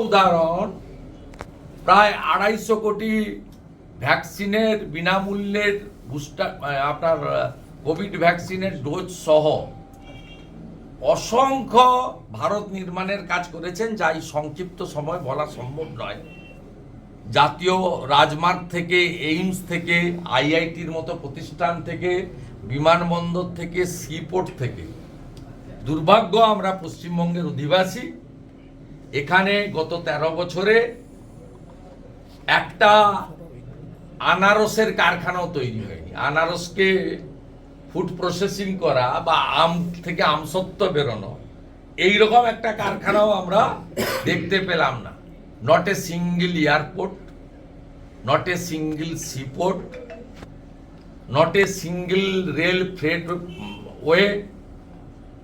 উদাহরণ, প্রায় 250 কোটি ভ্যাকসিনের বিনামূল্যের বুস্টার, আপনার কোভিড ভ্যাকসিনের ডোজ সহ অসংখ্য ভারত নির্মাণের কাজ করেছেন, যা এই সংক্ষিপ্ত সময় বলা সম্ভব নয়। জাতীয় রাজমার্গ থেকে, এইমস থেকে, আইআইটির মতো প্রতিষ্ঠান থেকে, বিমানবন্দর থেকে, সিপোর্ট থেকে। দুর্ভাগ্য, আমরা পশ্চিমবঙ্গের অধিবাসী। এখানে গত 13 বছরে একটা আনারসের কারখানাও তৈরি হয়নি। আনারসকে ফুড প্রসেসিং করা বা আম থেকে আমসত্ত্ব বেরোনো, এইরকম একটা কারখানাও আমরা দেখতে পেলাম না। Not a single airport, not a single seaport, not a single rail freight way,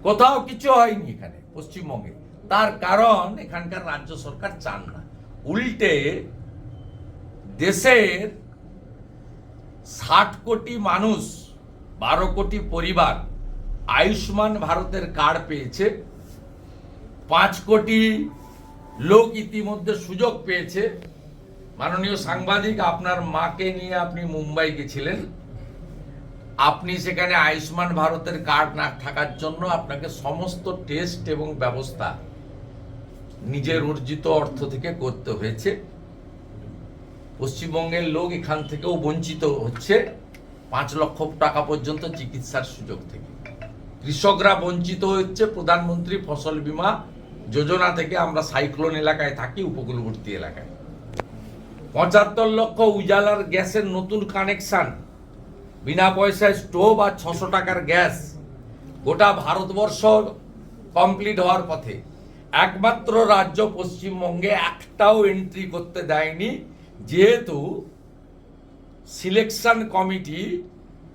কোথাও কিছু হয়নি এখানে পশ্চিমবঙ্গে। তার কারণ এখানকার রাজ্য সরকার চান না। উল্টে দেশের 60 কোটি মানুষ, 12 কোটি পরিবার আয়ুষ্মান ভারতের কার্ড পেয়েছে। 5 কোটি লোক ইতিমধ্যে সুযোগ পেয়েছে। মাননীয় সাংবাদিক, আপনার মাকে নিয়ে আপনি মুম্বাই গেছিলেন। আপনি সেখানে আয়ুষ্মান ভারতের কার্ড না থাকার জন্য আপনাকে সমস্ত টেস্ট এবং ব্যবস্থা নিজের অর্জিত অর্থ থেকে করতে হয়েছে। পশ্চিমবঙ্গের লোক এখান থেকেও বঞ্চিত হচ্ছে 5 লক্ষ টাকা পর্যন্ত চিকিৎসার সুযোগ থেকে। কৃষকরা বঞ্চিত হচ্ছে প্রধানমন্ত্রী ফসল বীমা যোজনা থেকে। আমরা সাইক্লোন এলাকায় থাকি, উপকূলবর্তী এলাকায়। 75 লক্ষ উজালার গ্যাসের নতুন কানেকশন, বিনা পয়সায় স্টোভ আর 600 টাকার গ্যাস, গোটা ভারতবর্ষ কমপ্লিট হওয়ার পথে। একমাত্র রাজ্য পশ্চিমবঙ্গে একটাও এন্ট্রি করতে দেয়নি, যেহেতু সিলেকশন কমিটি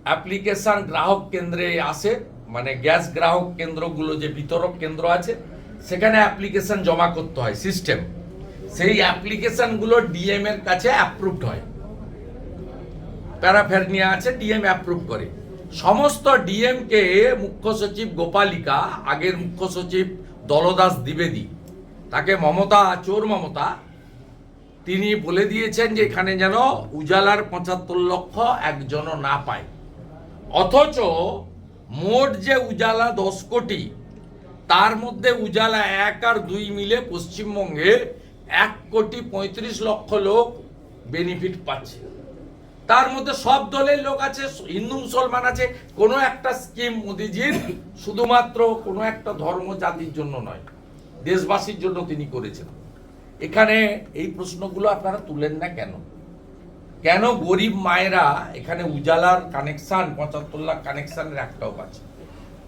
অ্যাপ্লিকেশন গ্রাহক কেন্দ্রে আসে, মানে গ্যাস গ্রাহক কেন্দ্রগুলো যে বিতরক কেন্দ্র আছে, সেখানে অ্যাপ্লিকেশন জমা করতে হয় সিস্টেম। সেই অ্যাপ্লিকেশনগুলো ডিএম এর কাছে অ্যাপ্রুভড হয়, প্যারাফেরনিয়া আছে, ডিএম অ্যাপ্রুভ করে। সমস্ত ডিএম কে মুখ্য সচিব গোপালিকা, আগের মুখ্য সচিব দলদাস দ্বিবেদী, তাকে মমতা, চোর মমতা, তিনি বলে দিয়েছেন যে এখানে যেন উজালার 75 লক্ষ একজনও না পায়। অথচ মোট যে উজালা 10 কোটি, তার মধ্যে উজালা 1 আর 2 মিলে পশ্চিমবঙ্গে 1,35,00,000 লোক বেনিফিট পাচ্ছে। তার মধ্যে সব দলের লোক আছে, হিন্দু মুসলমান আছে। কোনো একটা স্কিম মোদিজির শুধুমাত্র কোনো একটা ধর্ম জাতির জন্য নয়, দেশবাসীর জন্য তিনি করেছেন। এখানে এই প্রশ্নগুলো আপনারা তুলেন না কেন? কেন গরিব মায়েরা এখানে উজালার কানেকশন, 75 লাখ কানেকশনের একটাও পাচ্ছে?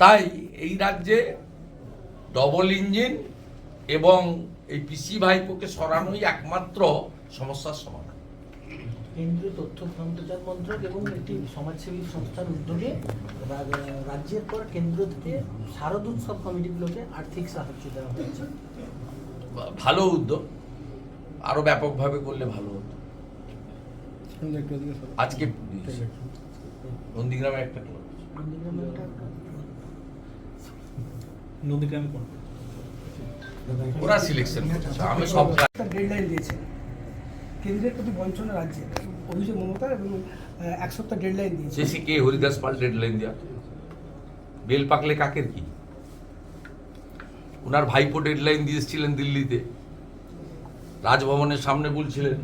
তাই এই রাজ্যে ডবল ইঞ্জিন এবং এই পিসি ভাইপোকে সরানোই একমাত্র সমস্যার সমাধান। কেন্দ্রীয় তথ্য সম্প্রচার মন্ত্রক এবং একটি সমাজসেবী সংস্থার উদ্যোগে রাজ্যের পর কেন্দ্র থেকে শারদোৎসব কমিটিগুলোকে আর্থিক সাহায্য দেওয়া হয়েছে। ভালো উদ্যোগ, আরো ব্যাপকভাবে করলে ভালো হতো। আজকে নন্দীগ্রামে একটা ক্লাব, ওরা সিলেকশন করছে। আমি সব ডেডলাইন দিয়েছে কেন্দ্রের প্রতি বঞ্চনা রাজ্যে, অভিযোগ মমতা, এবং 1 সপ্তাহ ডেডলাইন দিয়েছে। জেসি কে হরিদাস পাল ডেডলাইন দেওয়া, বেল পাকলে কাকের কি? ওনার ভাইপো ডেডলাইন দিয়েছিলেন দিল্লিতে, রাজভবনের সামনে বলছিলেন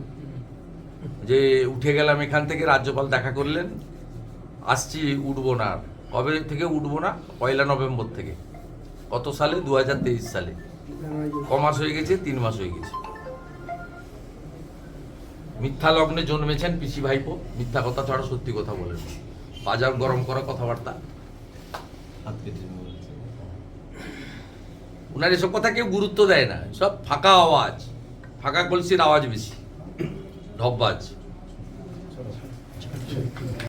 যে উঠে গেলাম এখান থেকে। রাজ্যপাল দেখা করলেন, আসছি, উঠবো না। কবে থেকে উঠবো না? 1 নভেম্বর থেকে। কত সালে? 2023 সালে। কমাস হয়ে গেছে, 3 মাস হয়ে গেছে। মিথ্যা লগ্নে জন্মেছেন পিসি ভাইপো, মিথ্যা কথা ছাড়া সত্যি কথা বলেন। বাজার গরম করা কথাবার্তা। ওনার এসব কথা কেউ গুরুত্ব দেয় না, সব ফাঁকা আওয়াজ, ফাঁকা কলসির আওয়াজ বেশি, ঢপবাজ।